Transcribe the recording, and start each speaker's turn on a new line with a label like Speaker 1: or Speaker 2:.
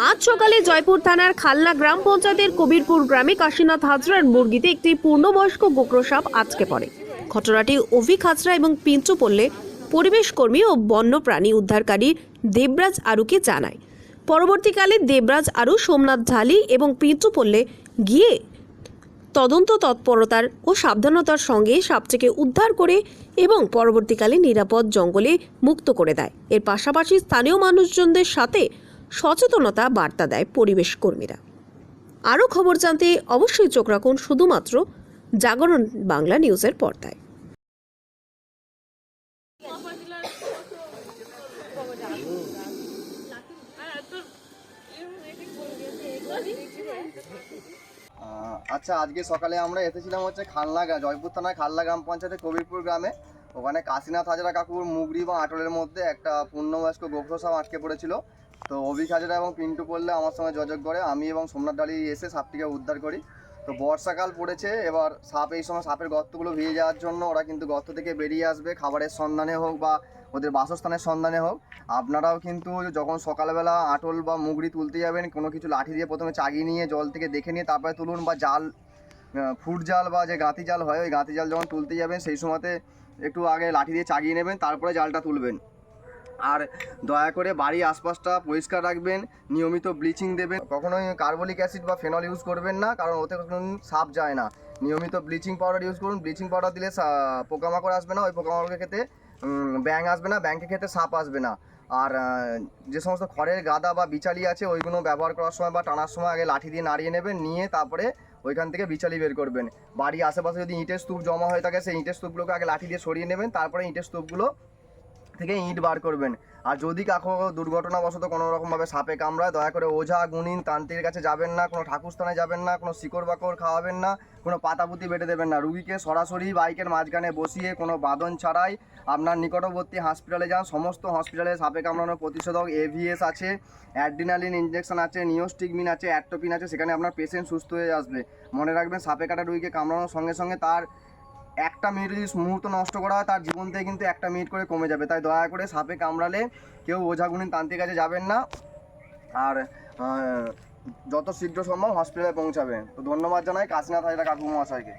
Speaker 1: আজ সকালে জয়পুর থানার খালনা গ্রাম পঞ্চায়েতের কবিরপুর গ্রামে কাশীনাথ হাজরার মুরগিতে একটি পূর্ণবয়স্ক গোগ্র সাপ আটকে পড়ে। ঘটনাটি অভিক হাজরা এবং পিঞ্চু পল্লে পরিবেশ কর্মী ও বন্যপ্রাণী উদ্ধারকারী দেবরাজ আরুকে জানায়। পরবর্তীকালে দেবরাজ আরু, সোমনাথ ঝালি এবং পিঞ্চু পল্লে গিয়ে তদন্ত তৎপরতার ও সাবধানতার সঙ্গে সাপটিকে উদ্ধার করে এবং পরবর্তীকালে নিরাপদ জঙ্গলে মুক্ত করে দেয়। এর পাশাপাশি স্থানীয় মানুষজনদের সাথে সচেতনতা বার্তা দেয় পরিবেশ কর্মীরা। আরও খবর জানতে অবশ্যই চোখ রাখুন শুধুমাত্র জাগরণ বাংলা নিউজের পর্দায়।
Speaker 2: আচ্ছা, আজকে সকালে আমরা এসেছিলাম হচ্ছে জয়পুর থানার খালনা গ্রাম পঞ্চায়েতের কবিরপুর গ্রামে। ওখানে কাশীনাথ হাজরা কাকুর মুগরি বা আটলের মধ্যে একটা পূর্ণবয়স্ক গোগ্র সাপ আটকে পড়েছিল। তো অভিক হাজরা এবং পিন্টু পড়লে আমার সঙ্গে যোগাযোগ করে আমি এবং সোমনাথ ডালি এসে সাপটিকে উদ্ধার করি। তো বর্ষাকাল পড়েছে, এবার সাপ এই সময় সাপের গর্তগুলো ভিজে যাওয়ার জন্য ওরা কিন্তু গর্ত থেকে বেরিয়ে আসবে, খাবারের সন্ধানে হোক বা ওদের বাসস্থানের সন্ধানে হোক। আপনারাও কিন্তু যখন সকালবেলা আটল বা মুগরি তুলতে যাবেন, কোনো কিছু লাঠি দিয়ে প্রথমে চাগিয়ে নিয়ে জল থেকে দেখে নিয়ে তারপরে তুলুন, বা জাল, ফুট জাল বা যে গাঁতি জাল হয়, ওই গাঁতি জাল যখন তুলতে যাবেন সেই সময়তে একটু আগে লাঠি দিয়ে চাগিয়ে নেবেন, তারপরে জালটা তুলবেন। আর দয়া করে বাড়ির আশপাশটা পরিষ্কার রাখবেন, নিয়মিত ব্লিচিং দেবেন, কখনোই কার্বলিক অ্যাসিড বা ফেনল ইউজ করবেন না, কারণ ওতে কোনো সাপ যায় না। নিয়মিত ব্লিচিং পাউডার ইউজ করুন। ব্লিচিং পাউডার দিলে পোকামাকড় আসবে না, ওই পোকামাকড়কে খেতে ব্যাঙ আসবে না, ব্যাঙকে খেতে সাপ আসবে না। আর যে সমস্ত খড়ের গাদা বা বিচালি আছে ওইগুলো ব্যবহার করার সময় বা টানার সময় আগে লাঠি দিয়ে নাড়িয়ে নেবেন, নিয়ে তারপরে ওইখান থেকে বিচালি বের করবেন। বাড়ির আশেপাশে যদি ইটের স্তূপ জমা হয়ে থাকে সেই ইটের স্তূপগুলোকে আগে লাঠি দিয়ে সরিয়ে নেবেন, তারপরে ইটের স্তূপগুলো থেকে ইট বার করবেন। আর যদি কাকো দুর্ঘটনাবশত কোনো রকমভাবে সাপে কামড়ায়, দয়া করে ওঝা, গুণিন, তান্ত্রিকের কাছে যাবেন না, কোনো ঠাকুরস্থানে যাবেন না, কোনো শিকড় বাকড় খাওয়াবেন না, কোনো পাতাপুতি বেটে দেবেন না। রুগীকে সরাসরি বাইকের মাঝখানে বসিয়ে কোনো বাঁধন ছাড়াই আপনার নিকটবর্তী হসপিটালে যান। সমস্ত হসপিটালে সাপে কামড়ানোর প্রতিষেধক এভিএস আছে, অ্যাড্রিনালিন ইঞ্জেকশন আছে, নিওস্টিগমিন আছে, অ্যাট্রোপিন আছে, সেখানে আপনার পেশেন্ট সুস্থ হয়ে আসবে। মনে রাখবেন, সাপে কাটা রুগীকে কামড়ানোর সঙ্গে সঙ্গে তার একটা মিনিট যদি মুহূর্ত নষ্ট করা হয়, তার জীবন থেকে কিন্তু একটা মিনিট করে কমে যাবে। তাই দয়া করে সাপে কামড়ালে কেউ ওঝাগুনিন তান্ত্রিক কাছে যাবেন না, আর যত শীঘ্র সম্ভব হসপিটালে পৌঁছাবেন। তো ধন্যবাদ জানাই কাশীনাথ হাজরা কাকু মহাশয়কে।